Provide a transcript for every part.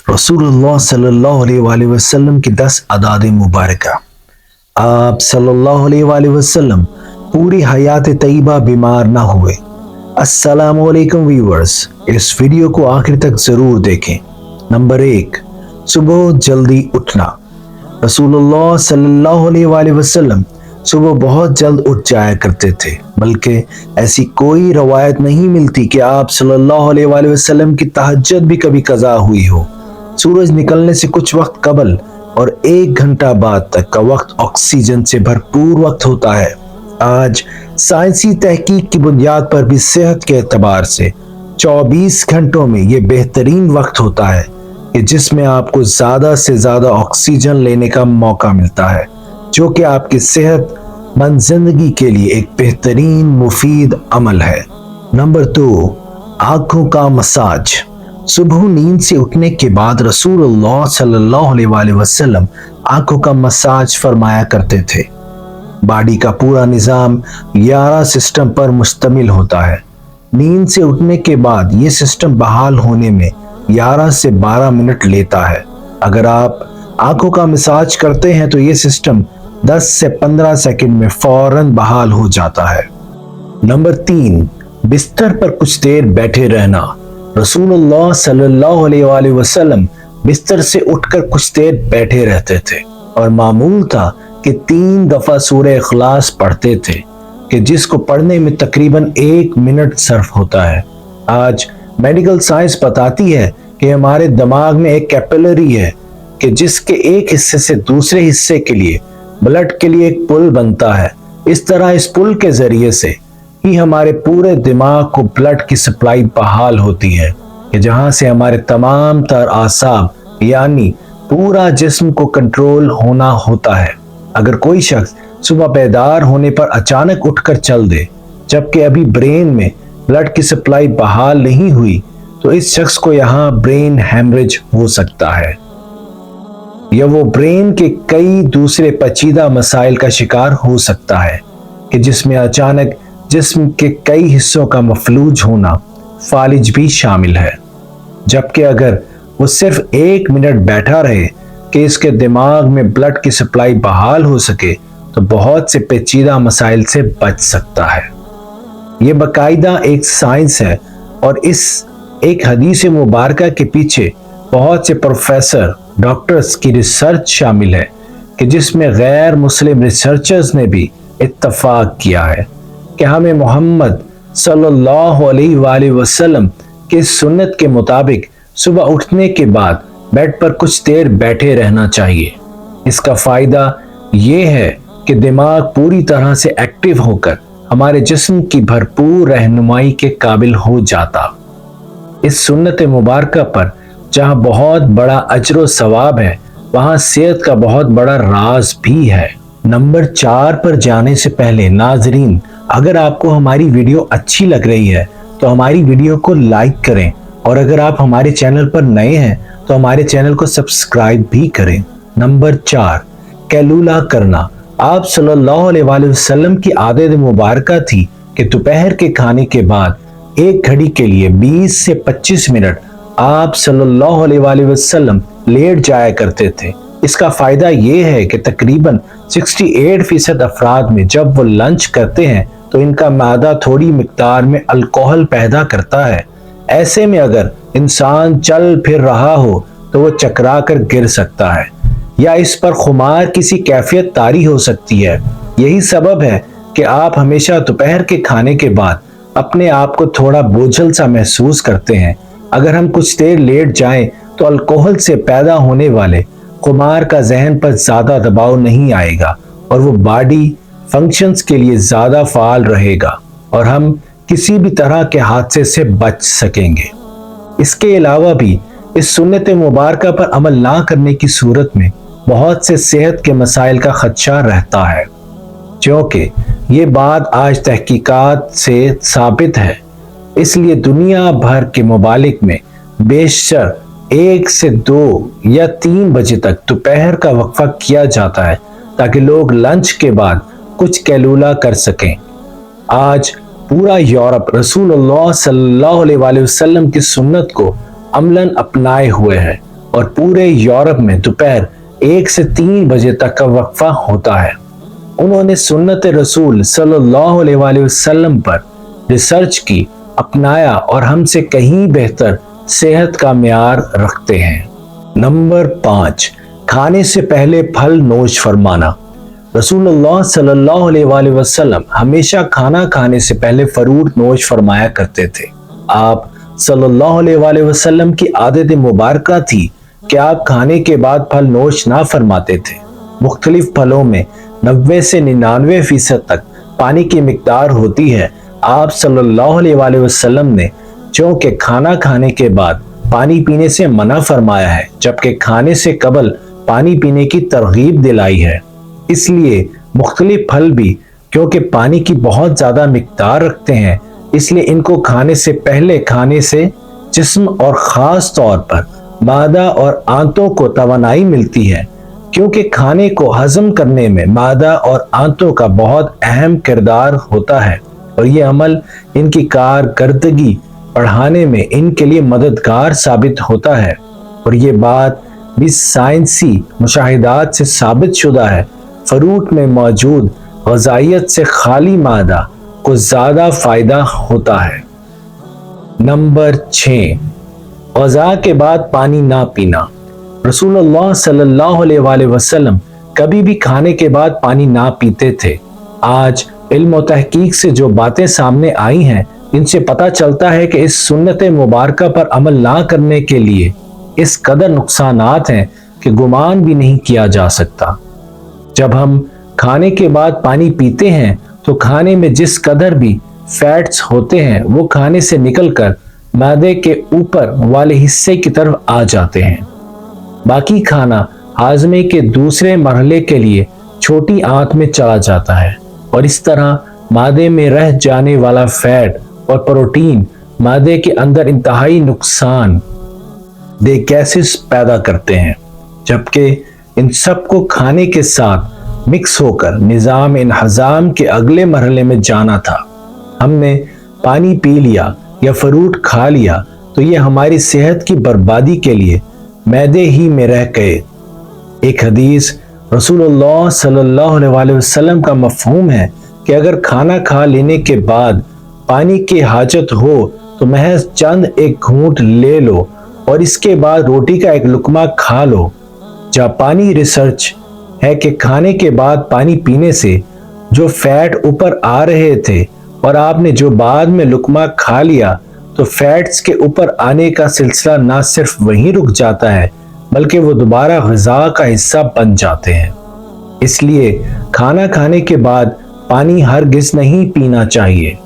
रसूलुल्लाह सल्लल्लाहु अलैहि वसल्लम की 10 अदाद मुबारक। आप सल्लल्लाहु अलैहि वसल्लम पूरी हयात तय्यबा बीमार ना हुए। अस्सलाम वालेकुम व्यूअर्स, इस वीडियो को आखिर तक जरूर देखें। नंबर 1, सुबह जल्दी उठना। रसूलुल्लाह सल्लल्लाहु अलैहि वसल्लम सुबह बहुत जल्द उठ जाया करते थे, बल्कि ऐसी कोई रवायत नहीं मिलती कि आप सल्लल्लाहु अलैहि वसल्लम की तहज्जुद भी कभी कज़ा हुई हो। सूरज निकलने से कुछ वक्त कबल और 1 घंटा बाद तक का वक्त ऑक्सीजन से भरपूर वक्त होता है। आज साइंसी तहकीक की बुनियाद पर भी सेहत के एतबार से 24 घंटों में ये बेहतरीन वक्त होता है कि जिसमें आपको ज्यादा से ज्यादा ऑक्सीजन लेने का मौका मिलता है, जो कि आपकी सेहतमंद जिंदगी के लिए एक बेहतरीन मुफीद अमल है। नंबर 2, आंखों का मसाज। सुबह नींद से उठने के बाद रसूलुल्लाह सल्लल्लाहु अलैहि वसल्लम आंखों का मसाज फरमाया करते थे। बॉडी का पूरा निजाम 11 सिस्टम पर मुश्तमिल होता है। नींद से उठने के बाद ये सिस्टम बहाल होने में 11 से 12 मिनट लेता है। अगर आप आंखों का मसाज करते हैं तो ये सिस्टम 10 से 15 सेकंड में फौरन बहाल हो जाता है। नंबर 3, बिस्तर पर कुछ देर बैठे रहना। रसूलुल्लाह सल्लल्लाहु अलैहि वसल्लम बिस्तर से उठकर कुछ देर बैठे रहते थे और मामूल था कि 3 दफा सूरह इखलास पढ़ते थे, कि जिसको पढ़ने में तकरीबन 1 मिनट सर्फ होता है। आज मेडिकल साइंस बताती है कि हमारे दिमाग में एक कैपिलरी है कि जिसके एक हिस्से से दूसरे हिस्से के लिए ब्लड के लिए एक पुल बनता है। इस तरह इस पुल के जरिए से ही हमारे पूरे दिमाग को ब्लड की सप्लाई बहाल होती है, कि जहां से हमारे तमाम तर आसाब यानी पूरा जिस्म को कंट्रोल होना होता है। अगर कोई शख्स सुबह बेदार होने पर अचानक उठकर चल दे जबकि अभी ब्रेन में ब्लड की सप्लाई बहाल नहीं हुई, तो इस शख्स को यहाँ ब्रेन हेमरेज हो सकता है या वो ब्रेन के कई दूसरे पेचीदा मसाइल का शिकार हो सकता है, कि जिसमें अचानक जिस्म के कई हिस्सों का मफलूज होना फालिज भी शामिल है। जबकि अगर वो सिर्फ 1 मिनट बैठा रहे कि इसके दिमाग में ब्लड की सप्लाई बहाल हो सके, तो बहुत से पेचीदा मसाइल से बच सकता है। ये बाकायदा एक साइंस है और इस एक हदीस मुबारका के पीछे बहुत से प्रोफेसर डॉक्टर्स की रिसर्च शामिल है, कि जिसमें गैर मुस्लिम रिसर्चर्स ने भी इत्तफाक किया है कि हमें मोहम्मद सल्लल्लाहु अलैहि वसल्लम की सुन्नत के मुताबिक सुबह उठने के बाद बेड पर कुछ देर बैठे रहना चाहिए। इसका फायदा ये है कि दिमाग पूरी तरह से एक्टिव होकर हमारे जिस्म की भरपूर रहनुमाई के काबिल हो जाता। इस सुन्नत मुबारका पर जहां बहुत बड़ा अजर व सवाब है, वहां सेहत का बहुत बड़ा राज भी है। नंबर 4 पर जाने से पहले नाजरीन, अगर आपको हमारी वीडियो अच्छी लग रही है तो हमारी वीडियो को लाइक करें, और अगर आप हमारे चैनल पर नए हैं तो हमारे चैनल को सब्सक्राइब भी करें। नंबर 4, कैलूला करना। आप सल्लल्लाहु अलैहि वसल्लम की आदत मुबारका थी कि दोपहर के खाने के बाद 1 घड़ी के लिए 20 से 25 मिनट आप सल्लल्लाहु अलैहि वसल्लम लेट जाया करते थे। इसका फायदा ये है कि तकरीबन 68% अफराद में जब वो लंच करते हैं तो इनका मादा थोड़ी मिकदार में अल्कोहल पैदा करता है। ऐसे में अगर इंसान चल फिर रहा हो तो वो चकरा कर गिर सकता है या इस पर खुमार किसी कैफियत तारी हो सकती है। यही सबब है कि आप हमेशा दोपहर के खाने के बाद अपने आप को थोड़ा बोझल सा महसूस करते हैं। अगर हम कुछ देर लेट जाएं तो अल्कोहल से पैदा होने वाले खुमार का जहन पर ज्यादा दबाव नहीं आएगा और वो बॉडी फंक्शंस के लिए ज्यादा फाल रहेगा और हम किसी भी तरह के हादसे से बच सकेंगे। इसके अलावा भी इस सुन्नत मुबारका पर अमल ना करने की सूरत में बहुत से सेहत के मसाइल का खदशा रहता है, क्योंकि ये बात आज तहकीकात से साबित है। इसलिए दुनिया भर के ममालिक में बेशतर 1 से 2 या 3 बजे तक दोपहर का वक्फा किया जाता है ताकि लोग लंच के बाद कुछ कैलूला कर सकें। आज पूरा यूरोप रसूलुल्लाह सल्लल्लाहु अलैहि वसल्लम की सुन्नत को अमलन अपनाए हुए है और पूरे यूरोप में दोपहर 1 से 3 बजे तक का वक्फा होता है। उन्होंने सुन्नत रसूल सल्लल्लाहु अलैहि वसल्लम पर रिसर्च की, अपनाया और हमसे कहीं बेहतर सेहत का म्यार रखते हैं। नंबर 5, खाने से पहले फल नोश फरमाना। रसूलुल्लाह सल्लल्लाहु अलैहि वसल्लम हमेशा खाना खाने से पहले फ्रूट नोश फरमाया करते थे। आप सल्लल्लाहु अलैहि वसल्लम की आदत मुबारका थी कि आप खाने के बाद फल नोश ना फरमाते थे। मुख्तलिफ फलों में 90 से 99% तक पानी की मिकदार होती है। आप सल्लल्लाहु अलैहि वसल्लम ने चूंकि खाना खाने के बाद पानी पीने से मना फरमाया है, जबकि खाने से कबल पानी पीने की तरगीब दिलाई है। इसलिए मुख्तलिफ फल भी क्योंकि पानी की बहुत ज्यादा मिकदार रखते हैं, इसलिए इनको खाने से पहले खाने से जिस्म और खास तौर पर मादा और आंतों को तवानाई मिलती है, क्योंकि खाने को हजम करने में मादा और आंतों का बहुत अहम किरदार होता है और ये अमल इनकी कारकर्दगी बढ़ाने में इनके लिए मददगार साबित होता है। और ये बात भी साइंसी मुशाहिदात से साबित शुदा है। फ्रूट में मौजूद ग़िज़ाइयत से खाली मादा को ज़्यादा फ़ायदा होता है। नंबर 6, ग़िज़ा के बाद पानी ना पीना। रसूलुल्लाह सल्लल्लाहु अलैहि वसल्लम कभी भी खाने के बाद पानी ना पीते थे। आज इल्म और तहकीक से जो बातें सामने आई हैं, इनसे पता चलता है कि इस सुन्नत मुबारका पर अमल ना करने के लिए इस कदर नुकसानात हैं कि गुमान भी नहीं किया जा सकता। जब हम खाने के बाद पानी पीते हैं तो खाने में जिस कदर भी फैट्स होते हैं वो खाने से निकलकर मैदे के ऊपर वाले हिस्से की तरफ आ जाते हैं। बाकी खाना हाजमे के दूसरे मरहले के लिए छोटी आंत में चला जाता है और इस तरह मादे में रह जाने वाला फैट और प्रोटीन मादे के अंदर इंतहाई नुकसान दे गैसेस पैदा करते हैं, जबकि इन सब को खाने के साथ मिक्स होकर निज़ाम इन्हज़ाम के अगले मरहले में जाना था। हमने पानी पी लिया या फ्रूट खा लिया तो ये हमारी सेहत की बर्बादी के लिए मैदे ही में रह गए। एक हदीस रसूलुल्लाह सल्लल्लाहु अलैहि वसल्लम का मफहूम है कि अगर खाना खा लेने के बाद पानी की हाजत हो तो महज चंद एक घूंट ले लो और इसके बाद रोटी का एक लुकमा खा लो। जापानी रिसर्च है कि खाने के बाद पानी पीने से जो फैट ऊपर आ रहे थे और आपने जो बाद में लुकमा खा लिया तो फैट्स के ऊपर आने का सिलसिला ना सिर्फ वहीं रुक जाता है बल्कि वो दोबारा ग़िज़ा का हिस्सा बन जाते हैं। इसलिए खाना खाने के बाद पानी हरगिज़ नहीं पीना चाहिए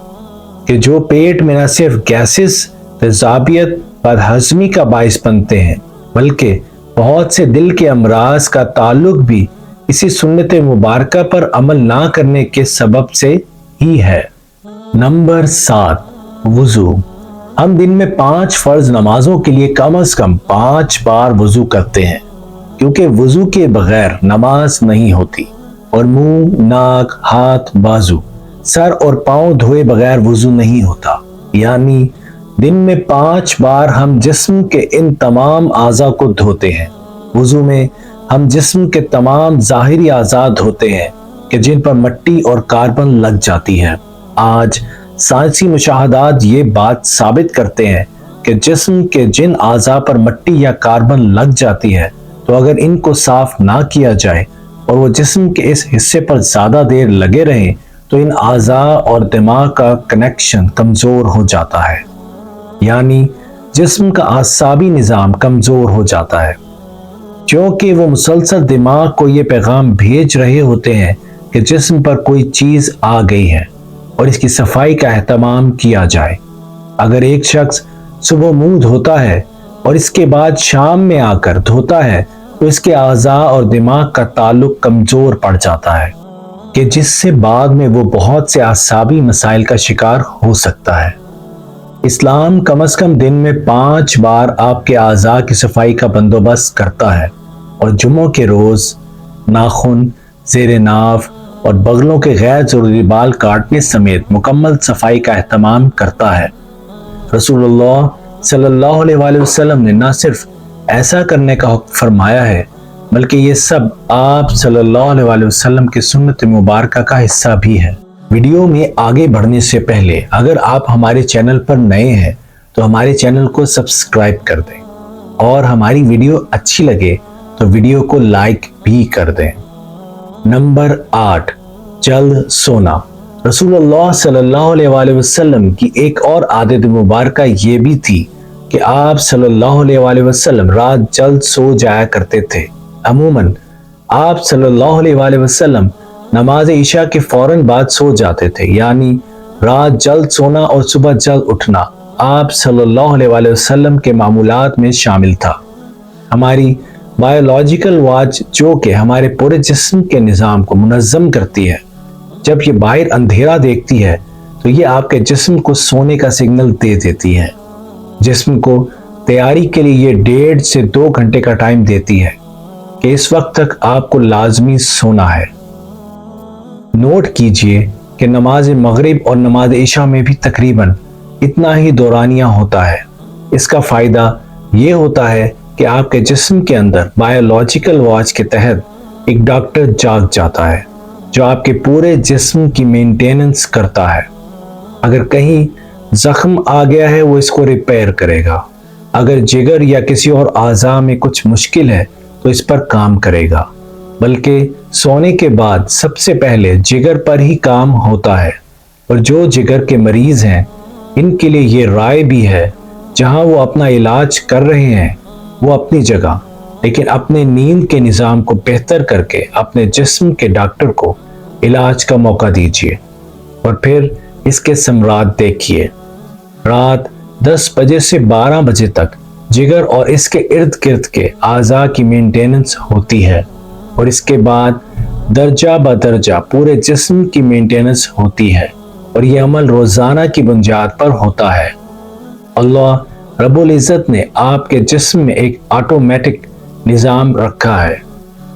कि जो पेट में न सिर्फ गैसेस, तेज़ाबियत, बदहज़मी का बाइस बनते हैं बल्कि बहुत से दिल के अमराज का ताल्लुक भी इसी सुन्नत मुबारका पर अमल ना करने के सबब से ही है। नंबर 7, वुज़ू। हम दिन में 5 फर्ज नमाजों के लिए कम से कम 5 बार वुज़ू करते हैं, क्योंकि वुज़ू के बगैर नमाज नहीं होती और मुंह, नाक, हाथ, बाजू, सर और पांव धोए बगैर वुज़ू नहीं होता। यानी दिन में 5 बार हम जिस्म के इन तमाम आज़ा को धोते हैं। वुज़ू में हम जिस्म के तमाम ज़ाहिरी आज़ा धोते हैं कि जिन पर मिट्टी और कार्बन लग जाती है। आज साइंसी मुशाहदात ये बात साबित करते हैं कि जिस्म के जिन आज़ा पर मिट्टी या कार्बन लग जाती है तो अगर इनको साफ ना किया जाए और वो जिस्म के इस हिस्से पर ज़्यादा देर लगे रहें तो इन आज़ा और दिमाग का कनेक्शन कमज़ोर हो जाता है, यानी जिस्म का आसाबी निज़ाम कमज़ोर हो जाता है, क्योंकि वो मुसलसल दिमाग को ये पैगाम भेज रहे होते हैं कि जिस्म पर कोई चीज़ आ गई है और इसकी सफाई का एहतमाम किया जाए। अगर एक शख्स सुबह मुंह धोता है और इसके बाद शाम में आकर धोता है तो इसके आज़ा और दिमाग का ताल्लुक कमज़ोर पड़ जाता है कि जिससे बाद में वो बहुत से आसाबी मसाइल का शिकार हो सकता है। इस्लाम कम से कम दिन में 5 बार आपके आज़ा की सफाई का बंदोबस्त करता है और जुम्मों के रोज़ नाखून, ज़ेर नाफ और बगलों के गैर ज़रूरी बाल काटने समेत मुकम्मल सफाई का एहतमाम करता है। रसूलुल्लाह सल्लल्लाहु अलैहि वसल्लम ने न सिर्फ ऐसा करने का हुक्म फरमाया है, बल्कि ये सब आप सल्लल्लाहु अलैहि वसल्लम की सुन्नत मुबारका का हिस्सा भी है। वीडियो में आगे बढ़ने से पहले अगर आप हमारे चैनल पर नए हैं तो हमारे चैनल को सब्सक्राइब कर दें और हमारी वीडियो अच्छी लगे तो वीडियो को लाइक भी कर दें। नंबर 8, जल्द सोना। रसूलुल्लाह सल्लल्लाहु अलैहि वसल्लम की एक और आदत मुबारका ये भी थी कि आप सल्लल्लाहु अलैहि वसल्लम रात जल्द सो जाया करते थे। अमूमन आप सल्लल्लाहु अलैहि वसल्लम नमाज इशा के फौरन बाद सो जाते थे, यानी रात जल्द सोना और सुबह जल्द उठना आप सल्लल्लाहु अलैहि वसल्लम के मामूलात में शामिल था। हमारी बायोलॉजिकल वॉच जो कि हमारे पूरे जिस्म के निज़ाम को मुनज़्ज़म करती है, जब ये बाहर अंधेरा देखती है तो ये आपके जिस्म को सोने का सिग्नल दे देती है। जिस्म को तैयारी के लिए ये 1.5 से 2 घंटे का टाइम देती है कि इस वक्त तक आपको लाजमी सोना है। नोट कीजिए कि नमाज मगरिब और नमाज इशा में भी तकरीबन इतना ही दौरानिया होता है। इसका फ़ायदा ये होता है कि आपके जिस्म के अंदर बायोलॉजिकल वॉच के तहत एक डॉक्टर जाग जाता है जो आपके पूरे जिस्म की मेंटेनेंस करता है। अगर कहीं जख्म आ गया है वो इसको रिपेयर करेगा। अगर जिगर या किसी और आज़ा में कुछ मुश्किल है तो इस पर काम करेगा। बल्कि सोने के बाद सबसे पहले जिगर पर ही काम होता है, और जो जिगर के मरीज हैं इनके लिए ये राय भी है जहां वो अपना इलाज कर रहे हैं वो अपनी जगह, लेकिन अपने नींद के निज़ाम को बेहतर करके अपने जिस्म के डॉक्टर को इलाज का मौका दीजिए और फिर इसके समरात देखिए। रात 10 बजे से 12 बजे तक जिगर और इसके इर्द गिर्द के आज़ा की मेंटेनेंस होती है और इसके बाद दर्जा बदर्जा पूरे जिस्म की मेंटेनेंस होती है, और ये अमल रोज़ाना की बुनियाद पर होता है। अल्लाह रब्बुल इज़्ज़त ने आपके जिस्म में एक ऑटोमेटिक निज़ाम रखा है,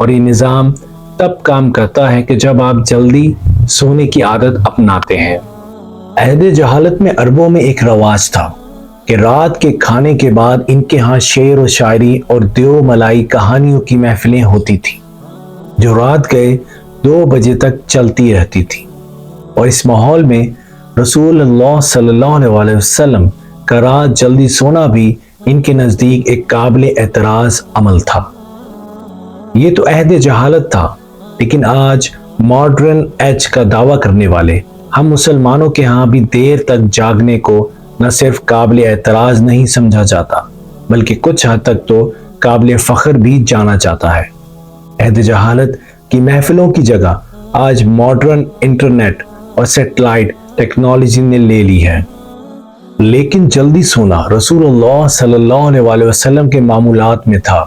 और ये निज़ाम तब काम करता है कि जब आप जल्दी सोने की आदत अपनाते हैं। अहद जहालत में अरबों में एक रवाज था कि रात के खाने के बाद इनके यहाँ शेर व शायरी और देव मलाई कहानियों की महफिलें होती थी जो रात गए 2 बजे तक चलती रहती थी, और इस माहौल में रसूलुल्लाह सल्लल्लाहु अलैहि वसल्लम का रात जल्दी सोना भी इनके नज़दीक एक काबिल एतराज़ अमल था। ये तो अहद जहालत था, लेकिन आज मॉडर्न एज का दावा करने वाले हम मुसलमानों के यहाँ भी देर तक जागने को न सिर्फ काबिल एतराज़ नहीं समझा जाता, बल्कि कुछ हद तक तो काबिल फ़ख्र भी जाना जाता है। अहद जहालत की महफिलों की जगह आज मॉडर्न इंटरनेट और सैटेलाइट टेक्नोलॉजी ने ले ली है। लेकिन जल्दी सोना रसूलुल्लाह सल्लल्लाहु अलैहि वसल्लम के मामूलात में था,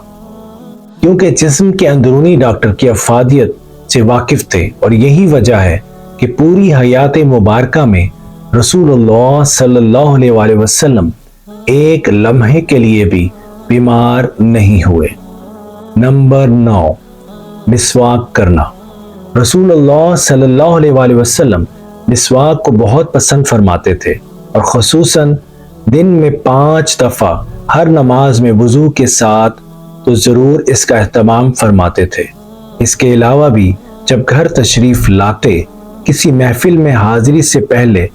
क्योंकि जिस्म के अंदरूनी डॉक्टर की अफादियत से वाकिफ थे, और यही वजह है कि पूरी हयात मुबारका में रसूलुल्लाह सल्लल्लाहु अलैहि वसल्लम एक लम्हे के लिए भी बीमार नहीं हुए। नंबर 9, मिसवाक करना। रसूलुल्लाह सल्लल्लाहु अलैहि वसल्लम मिसवाक को बहुत पसंद फरमाते थे, और ख़ुसूसन दिन में 5 दफ़ा हर नमाज में वज़ू के साथ तो ज़रूर इसका एहतमाम फरमाते थे। इसके अलावा भी जब घर तशरीफ़ लाते, किसी महफिल में हाजिरी से पहले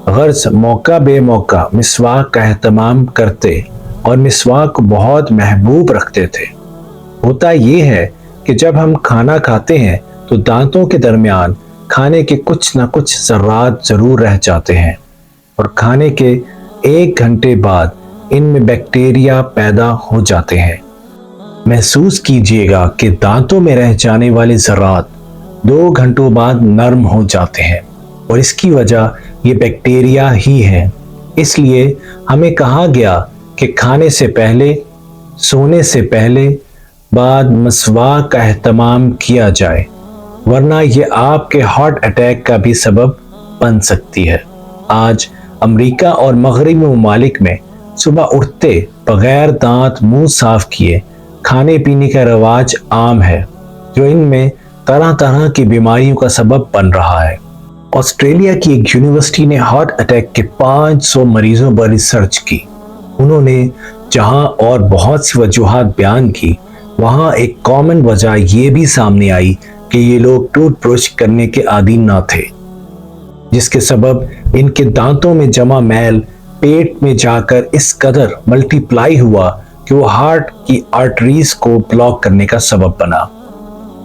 गर्ज मौका बे मौका मिसवाक का एहतमाम करते और मिसवाक को बहुत महबूब रखते थे। होता ये है कि जब हम खाना खाते हैं तो दांतों के दरमियान खाने के कुछ न कुछ ज़र्रात ज़रूर रह जाते हैं, और खाने के 1 घंटे बाद इनमें बैक्टीरिया पैदा हो जाते हैं। महसूस कीजिएगा कि दांतों में रह जाने वाले ज़र्रात 2 घंटों बाद नरम हो जाते हैं, और इसकी वजह ये बैक्टीरिया ही है। इसलिए हमें कहा गया कि खाने से पहले, सोने से पहले, बाद मिसवाक का एहतमाम किया जाए, वरना ये आपके हार्ट अटैक का भी सबब बन सकती है। आज अमेरिका और मगरबी ममालिक में सुबह उठते बगैर दांत मुंह साफ किए खाने पीने का रवाज आम है, जो इनमें तरह तरह की बीमारियों का सबब बन रहा है। ऑस्ट्रेलिया की एक यूनिवर्सिटी ने हार्ट अटैक के 500 मरीजों पर रिसर्च की। उन्होंने جہاں اور بہت سی وجوہات بیان کی، وہاں ایک کامن وجہ یہ بھی سامنے آئی کہ یہ لوگ ٹوتھ برش کرنے کے عادی نہ تھے، جس کے سبب ان کے دانتوں میں جمع میل پیٹ میں جا کر اس قدر ملٹی پلائی ہوا کہ وہ ہارٹ کی آرٹریز کو بلاک کرنے کا سبب بنا۔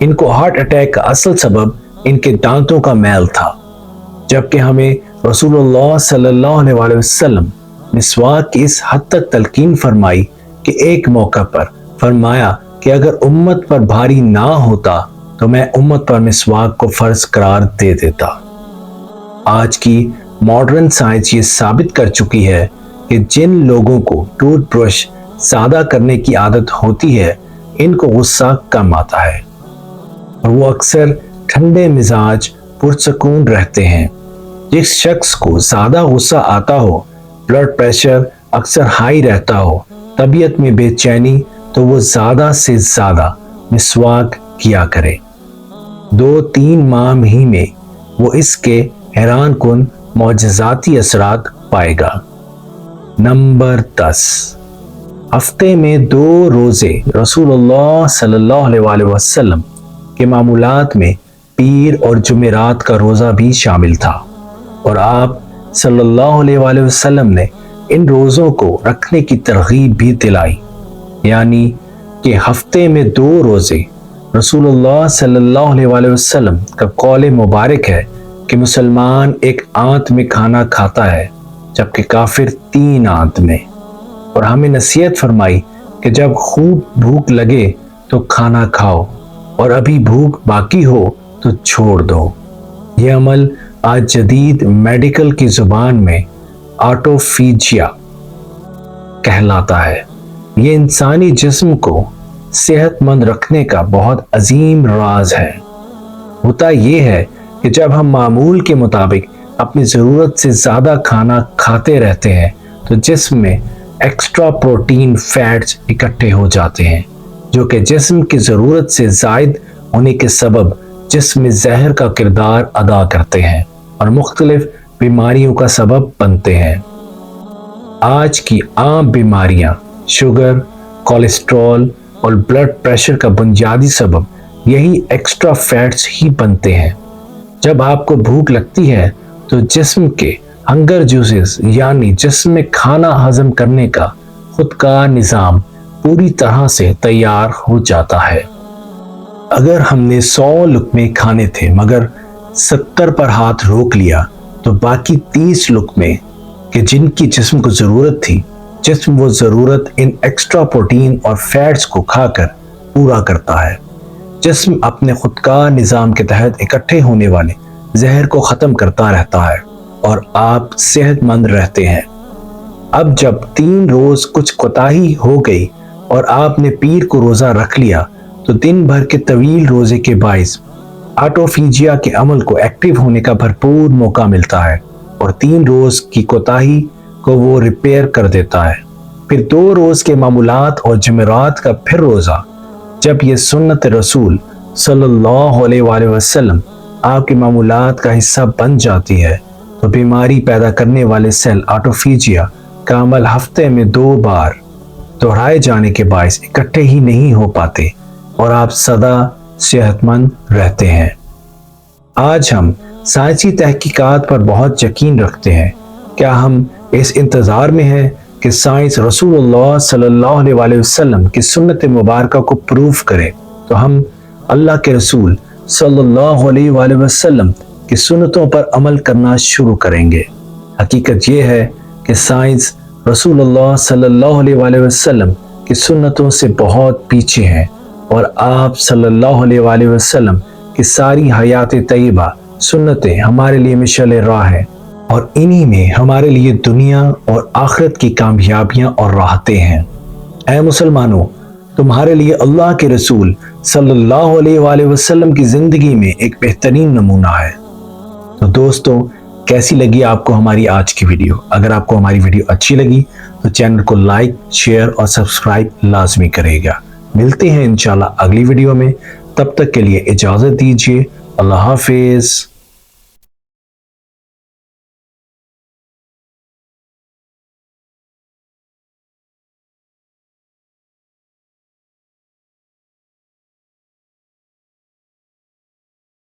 ان کو ہارٹ اٹیک کا اصل سبب ان کے دانتوں کا میل تھا، جبکہ ہمیں رسول اللہ صلی اللہ علیہ وسلم مسواک کی اس حد تک تلقین فرمائی کہ ایک موقع پر فرمایا کہ اگر امت پر بھاری نہ ہوتا تو میں امت پر مسواک کو فرض قرار دے دیتا۔ آج کی ماڈرن سائنس یہ ثابت کر چکی ہے کہ جن لوگوں کو ٹوتھ برش زیادہ کرنے کی عادت ہوتی ہے ان کو غصہ کم آتا ہے، اور وہ اکثر ٹھنڈے مزاج پرسکون رہتے ہیں۔ جس شخص کو زیادہ غصہ آتا ہو، بلڈ پریشر اکثر ہائی رہتا ہو، طبیعت میں بے چینی، تو وہ زیادہ سے زیادہ مسواک کیا کرے۔ 2-3 ماہ ہی میں وہ اس کے حیران کن معجزاتی اثرات پائے گا۔ نمبر 10، ہفتے میں 2 روزے رسول اللہ صلی اللہ علیہ وسلم کے معمولات میں پیر اور جمعرات کا روزہ بھی شامل تھا، اور آپ صلی اللہ علیہ وسلم نے ان روزوں کو رکھنے کی ترغیب بھی دلائی، یعنی کہ ہفتے میں 2 روزے۔ رسول اللہ صلی اللہ علیہ وسلم کا قول مبارک ہے کہ مسلمان 1 آنت میں کھانا کھاتا ہے جبکہ کافر 3 آنت میں، اور ہمیں نصیحت فرمائی کہ جب خوب بھوک لگے تو کھانا کھاؤ، اور ابھی بھوک باقی ہو تو چھوڑ دو۔ یہ عمل آج جدید میڈیکل کی زبان میں آٹوفیجیا کہلاتا ہے۔ یہ انسانی جسم کو صحت مند رکھنے کا بہت عظیم راز ہے۔ ہوتا یہ ہے کہ جب ہم معمول کے مطابق اپنی ضرورت سے زیادہ کھانا کھاتے رہتے ہیں تو جسم میں ایکسٹرا پروٹین فیٹس اکٹھے ہو جاتے ہیں، جو کہ جسم کی ضرورت سے زائد ہونے کے سبب جسم میں زہر کا کردار ادا کرتے ہیں اور مختلف بیماریوں کا سبب بنتے ہیں۔ آج کی عام بیماریاں شوگر، کولیسٹرول اور بلڈ پریشر کا بنیادی سبب یہی ایکسٹرا فیٹس ہی بنتے ہیں۔ جب آپ کو بھوک لگتی ہے تو جسم کے ہنگر جوسز یعنی جسم میں کھانا ہضم کرنے کا خود کا نظام پوری طرح سے تیار ہو جاتا ہے۔ اگر ہم نے 100 لقمے کھانے تھے مگر 70 پر ہاتھ روک لیا تو باقی 30 لقمے کہ جن کی جسم کو ضرورت تھی، جسم وہ ضرورت ان ایکسٹرا پروٹین اور فیٹس کو کھا کر پورا کرتا ہے۔ جسم اپنے خود کا نظام کے تحت اکٹھے ہونے والے زہر کو ختم کرتا رہتا ہے اور آپ صحت مند رہتے ہیں۔ اب جب 3 روز کچھ کوتاہی ہو گئی اور آپ نے پیر کو روزہ رکھ لیا تو دن بھر کے طویل روزے کے باعث آٹوفیجیا کے عمل کو ایکٹیو ہونے کا بھرپور موقع ملتا ہے اور 3 روز کی کوتاہی کو وہ ریپیئر کر دیتا ہے۔ پھر 2 روز کے معمولات اور جمعرات کا پھر روزہ، جب یہ سنت رسول صلی اللہ علیہ وسلم آپ کے معمولات کا حصہ بن جاتی ہے تو بیماری پیدا کرنے والے سیل آٹوفیجیا کا عمل ہفتے میں 2 بار دہرائے جانے کے باعث اکٹھے ہی نہیں ہو پاتے اور آپ سدا صحت مند رہتے ہیں۔ آج ہم سائنسی تحقیقات پر بہت یقین رکھتے ہیں۔ کیا ہم اس انتظار میں ہیں کہ سائنس رسول اللہ صلی اللہ علیہ وسلم کی سنت مبارکہ کو پروف کرے تو ہم اللہ کے رسول صلی اللہ علیہ وسلم کی سنتوں پر عمل کرنا شروع کریں گے؟ حقیقت یہ ہے کہ سائنس رسول اللہ صلی اللہ علیہ وسلم کی سنتوں سے بہت پیچھے ہے، اور آپ صلی اللہ علیہ وسلم کی ساری حیات طیبہ سنتیں ہمارے لیے مشعل راہ ہیں، اور انہی میں ہمارے لیے دنیا اور آخرت کی کامیابیاں اور راحتیں ہیں۔ اے مسلمانوں، تمہارے لیے اللہ کے رسول صلی اللہ علیہ وسلم کی زندگی میں ایک بہترین نمونہ ہے۔ تو دوستو، کیسی لگی آپ کو ہماری آج کی ویڈیو؟ اگر آپ کو ہماری ویڈیو اچھی لگی تو چینل کو لائک، شیئر اور سبسکرائب لازمی کرے گا۔ ملتے ہیں انشاءاللہ اگلی ویڈیو میں، تب تک کے لیے اجازت دیجیے۔ اللہ حافظ۔